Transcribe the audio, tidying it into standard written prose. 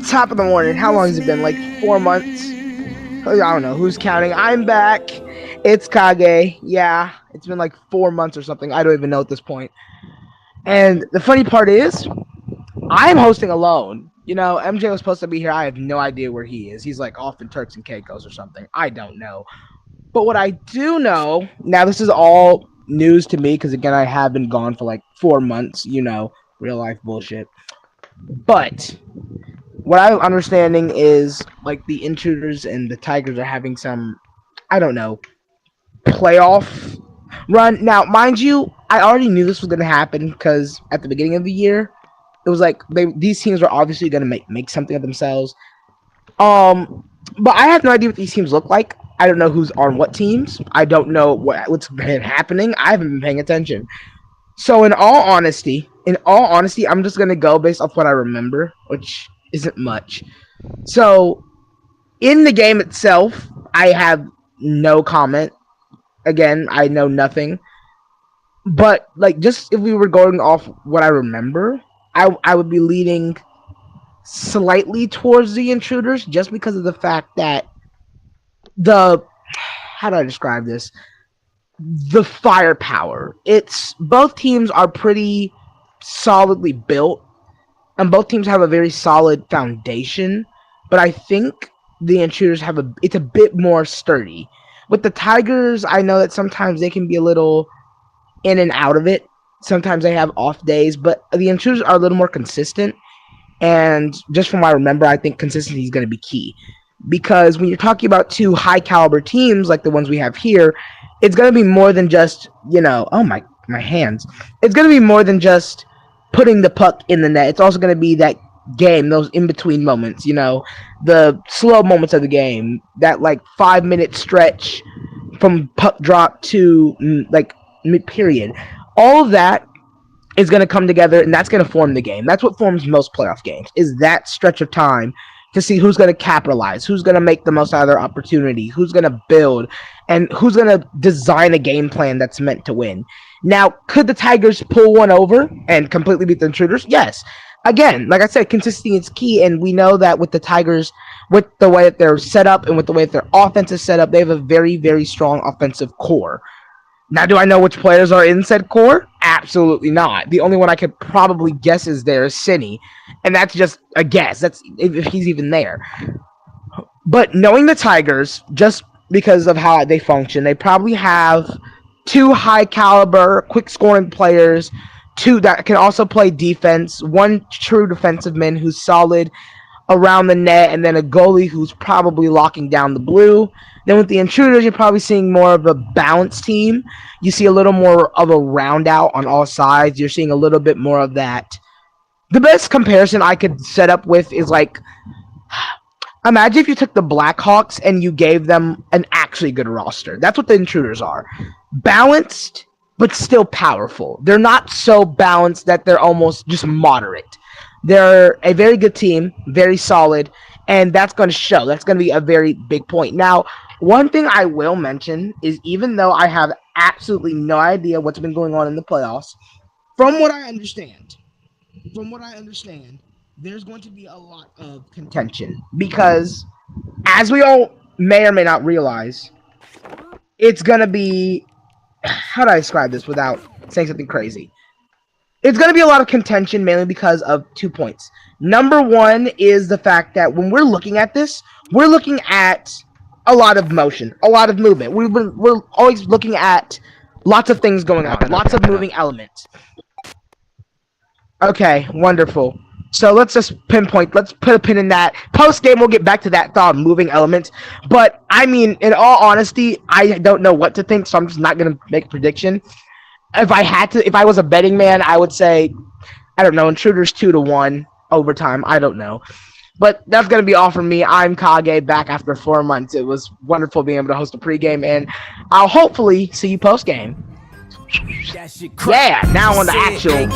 Top of the morning. How long has it been? Like 4 months? I don't know. Who's counting? I'm back. It's Kage. Yeah, it's been like 4 months or something. I don't even know at this point. And the funny part is, I'm hosting alone. You know, MJ was supposed to be here. I have no idea where he is. He's like off in Turks and Caicos or something. I don't know. But what I do know, now this is all news to me because, again, I have been gone for like 4 months. You know, real life bullshit. But what I'm understanding is like the Intruders and the Tigers are having some, I don't know, playoff run. Now, mind you, I already knew this was going to happen because at the beginning of the year, it was like these teams were obviously going to make something of themselves. But I have no idea what these teams look like. I don't know who's on what teams. I don't know what's been happening. I haven't been paying attention. So in all honesty, I'm just gonna go based off what I remember, which isn't much. So in the game itself, I have no comment. Again, I know nothing. But like, just if we were going off what I remember, I would be leaning slightly towards the Intruders just because of the fact that how do I describe this? The firepower. It's both teams are pretty solidly built, and both teams have a very solid foundation. But I think the Intruders it's a bit more sturdy. With the Tigers, I know that sometimes they can be a little in and out of it. Sometimes they have off days, but the Intruders are a little more consistent. And just from what I remember, I think consistency is going to be key. Because when you're talking about two high-caliber teams like the ones we have here, it's going to be more than just, oh, my hands. It's going to be more than just putting the puck in the net. It's also going to be that game, those in-between moments, the slow moments of the game, that, 5-minute stretch from puck drop to, mid-period. All of that is going to come together, and that's going to form the game. That's what forms most playoff games, is that stretch of time to see who's going to capitalize, who's going to make the most out of their opportunity, who's going to build, and who's going to design a game plan that's meant to win. Now, could the Tigers pull one over and completely beat the Intruders? Yes. Again, like I said, consistency is key, and we know that with the Tigers, with the way that they're set up and with the way that their offense is set up, they have a very, very strong offensive core. Now, do I know which players are in said core? Absolutely not. The only one I could probably guess is Cine, and that's just a guess. That's if he's even there. But knowing the Tigers, just because of how they function, they probably have two high-caliber, quick-scoring players, two that can also play defense, one true defensive man who's solid around the net, and then a goalie who's probably locking down the blue. Then with the Intruders, you're probably seeing more of a balanced team. You see a little more of a round out on all sides. You're seeing a little bit more of that. The best comparison I could set up with is imagine if you took the Blackhawks and you gave them an actually good roster. That's what the Intruders are. Balanced, but still powerful. They're not so balanced that they're almost just moderate. They're a very good team, very solid, and that's going to show. That's going to be a very big point. Now, one thing I will mention is even though I have absolutely no idea what's been going on in the playoffs, from what I understand, there's going to be a lot of contention because, as we all may or may not realize, it's going to be, how do I describe this without saying something crazy? It's going to be a lot of contention mainly because of 2 points. Number one is the fact that when we're looking at this, we're looking at a lot of motion, a lot of movement. We're always looking at lots of things going on, lots of moving elements. Okay, wonderful. So let's just pinpoint, let's put a pin in that. Post-game, we'll get back to that thought of moving elements. But, I mean, in all honesty, I don't know what to think, so I'm just not going to make a prediction. If I was a betting man, I would say, I don't know, Intruders 2-1 overtime. I don't know. But that's going to be all from me. I'm Kage, back after 4 months. It was wonderful being able to host a pregame, and I'll hopefully see you postgame. Yeah, now on the actual,